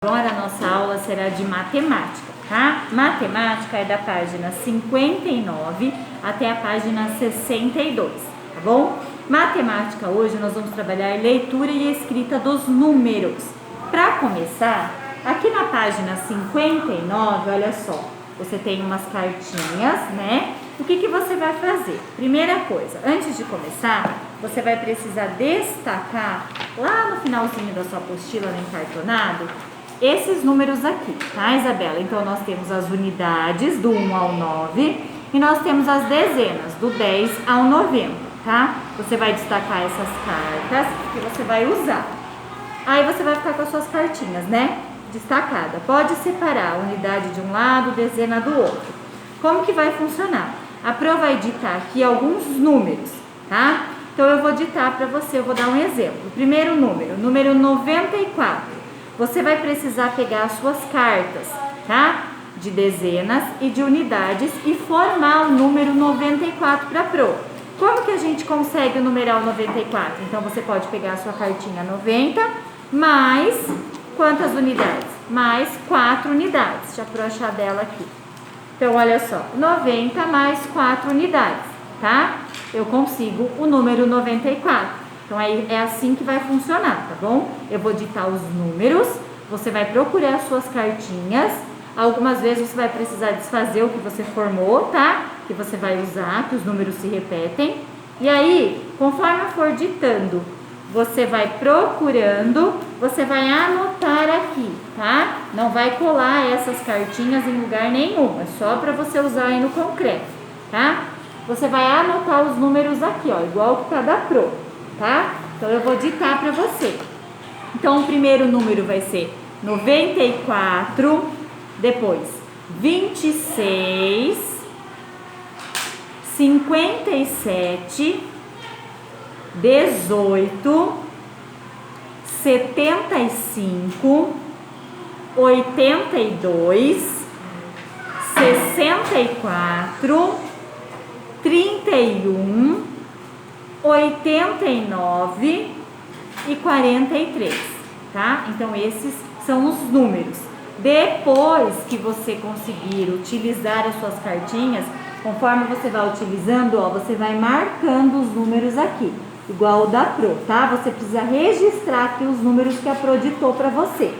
Agora a nossa aula será de matemática, tá? Matemática é da página 59 até a página 62, tá bom? Matemática hoje nós vamos trabalhar leitura e escrita dos números. Para começar, aqui na página 59, olha só, você tem umas cartinhas, né? O que você vai fazer? Primeira coisa, antes de começar, você vai precisar destacar lá no finalzinho da sua apostila, no encartonado, esses números aqui, tá, Isabela? Então, nós temos as unidades do 1 ao 9 e nós temos as dezenas do 10 ao 90, tá? Você vai destacar essas cartas que você vai usar. Aí você vai ficar com as suas cartinhas, né? Destacada. Pode separar a unidade de um lado, dezena do outro. Como que vai funcionar? A Pro vai ditar aqui alguns números, tá? Então, eu vou ditar para você, eu vou dar um exemplo. O primeiro número 94. Você vai precisar pegar as suas cartas, tá? De dezenas e de unidades e formar o número 94 para Pro. Como que a gente consegue o numeral 94? Então, você pode pegar a sua cartinha 90 mais quantas unidades? Mais 4 unidades. Deixa a Pro achar dela aqui. Então, olha só, 90 mais 4 unidades, tá? Eu consigo o número 94. Então, aí é assim que vai funcionar, tá bom? Eu vou ditar os números, você vai procurar as suas cartinhas. Algumas vezes você vai precisar desfazer o que você formou, tá? Que você vai usar, que os números se repetem. E aí, conforme eu for ditando, você vai procurando, você vai anotar aqui, tá? Não vai colar essas cartinhas em lugar nenhum, é só para você usar aí no concreto, tá? Você vai anotar os números aqui, ó, igual que tá da Pro. Tá? Então, eu vou ditar para você. Então, o primeiro número vai ser 94, depois 26, 57, 18, 75, 82, 64, 31, 89 e 43, tá? Então, esses são os números. Depois que você conseguir utilizar as suas cartinhas, conforme você vai utilizando, ó, você vai marcando os números aqui, igual o da Pro, tá? Você precisa registrar aqui os números que a Pro ditou para você.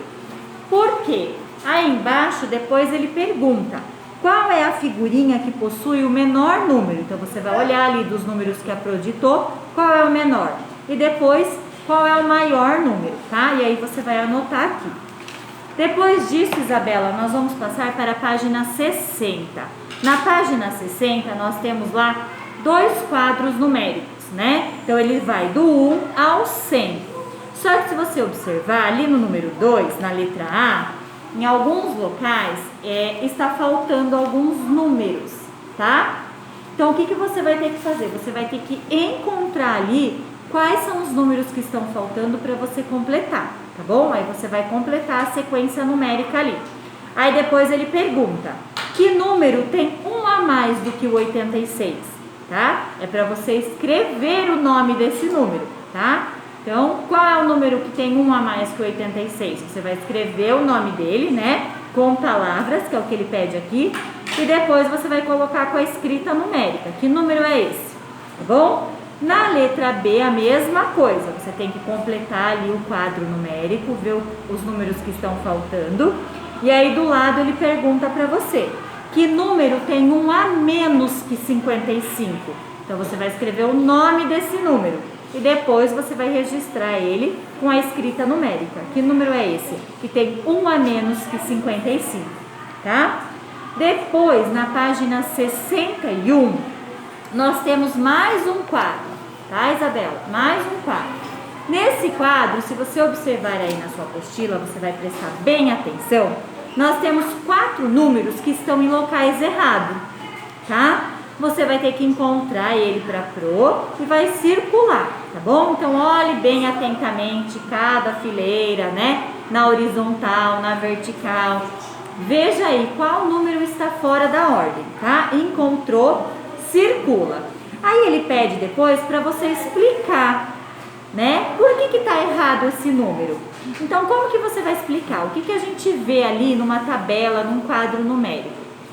Por quê? Aí embaixo, depois ele pergunta: qual é a figurinha que possui o menor número? Então, você vai olhar ali dos números que a Pro ditou, qual é o menor? E depois, qual é o maior número, tá? E aí, você vai anotar aqui. Depois disso, Isabela, nós vamos passar para a página 60. Na página 60, nós temos lá 2 quadros numéricos, né? Então, ele vai do 1 ao 100. Só que se você observar, ali no número 2, na letra A, em alguns locais está faltando alguns números, tá? Então, o que você vai ter que fazer? Você vai ter que encontrar ali quais são os números que estão faltando para você completar, tá bom? Aí você vai completar a sequência numérica ali. Aí depois ele pergunta: que número tem um a mais do que o 86, tá? É para você escrever o nome desse número, tá? Então, qual é o número que tem um a mais que o 86? Você vai escrever o nome dele, né? Com palavras, que é o que ele pede aqui. E depois você vai colocar com a escrita numérica. Que número é esse? Tá bom? Na letra B, a mesma coisa. Você tem que completar ali o quadro numérico, ver os números que estão faltando. E aí, do lado, ele pergunta para você: que número tem um a menos que 55? Então, você vai escrever o nome desse número. E depois você vai registrar ele com a escrita numérica. Que número é esse? Que tem um a menos que 55, tá? Depois, na página 61, nós temos mais um quadro, tá, Isabela? Mais um quadro. Nesse quadro, se você observar aí na sua apostila, você vai prestar bem atenção, nós temos 4 números que estão em locais errados, tá? Você vai ter que encontrar ele para Pro e vai circular, tá bom? Então, olhe bem atentamente cada fileira, né? Na horizontal, na vertical. Veja aí qual número está fora da ordem, tá? Encontrou, circula. Aí ele pede depois para você explicar, né? Por que está errado esse número? Então, como que você vai explicar? O que que a gente vê ali numa tabela, num quadro numérico,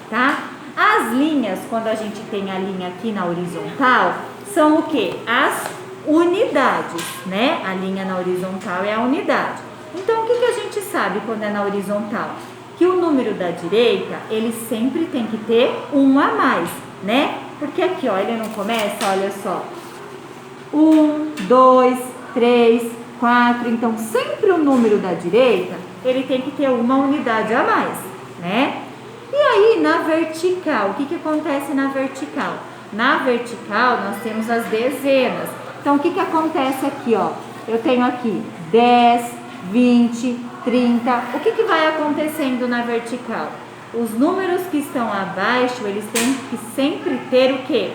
tá? As linhas, quando a gente tem a linha aqui na horizontal, são o quê? As unidades, né? A linha na horizontal é a unidade. Então, o que que a gente sabe quando é na horizontal? Que o número da direita, ele sempre tem que ter um a mais, né? Porque aqui, ó, ele não começa, olha só. 1, 2, 3, 4. Então, sempre o número da direita, ele tem que ter uma unidade a mais, né? E aí, na vertical, o que que acontece na vertical? Na vertical, nós temos as dezenas. Então, o que que acontece aqui, ó? Eu tenho aqui 10, 20, 30. O que que vai acontecendo na vertical? Os números que estão abaixo, eles têm que sempre ter o quê?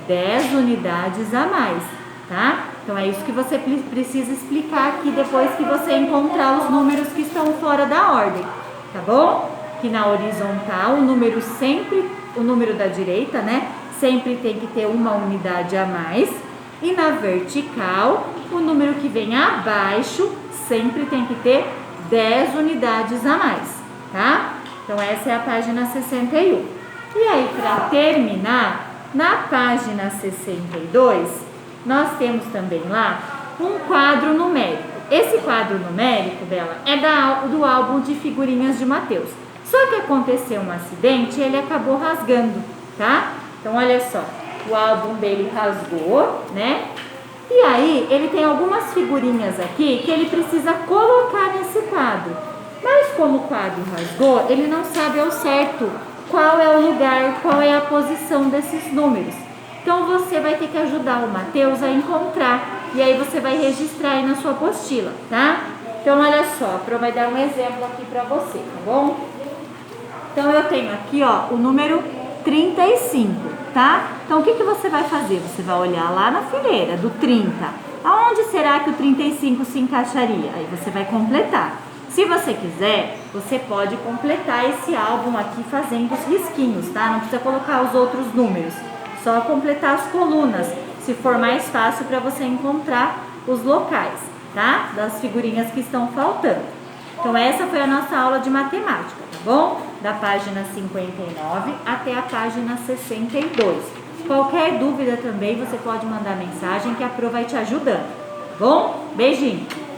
10 unidades a mais, tá? Então, é isso que você precisa explicar aqui depois que você encontrar os números que estão fora da ordem, tá bom? Que na horizontal, o número da direita, né? Sempre tem que ter uma unidade a mais. E na vertical, o número que vem abaixo sempre tem que ter 10 unidades a mais, tá? Então, essa é a página 61. E aí, para terminar, na página 62, nós temos também lá um quadro numérico. Esse quadro numérico dela é do álbum de figurinhas de Mateus. Só que aconteceu um acidente e ele acabou rasgando, tá? Então, olha só, o álbum dele rasgou, né? E aí, ele tem algumas figurinhas aqui que ele precisa colocar nesse quadro. Mas como o quadro rasgou, ele não sabe ao certo qual é o lugar, qual é a posição desses números. Então, você vai ter que ajudar o Mateus a encontrar. E aí, você vai registrar aí na sua apostila, tá? Então, olha só, a Pro vai dar um exemplo aqui pra você, tá bom? Então, eu tenho aqui, ó, o número 35, tá? Então, o que que você vai fazer? Você vai olhar lá na fileira do 30. Aonde será que o 35 se encaixaria? Aí você vai completar. Se você quiser, você pode completar esse álbum aqui fazendo os risquinhos, tá? Não precisa colocar os outros números. Só completar as colunas, se for mais fácil para você encontrar os locais, tá? Das figurinhas que estão faltando. Então, essa foi a nossa aula de matemática, tá bom? Da página 59 até a página 62. Qualquer dúvida também, você pode mandar mensagem que a Pro vai te ajudando, tá bom? Beijinho!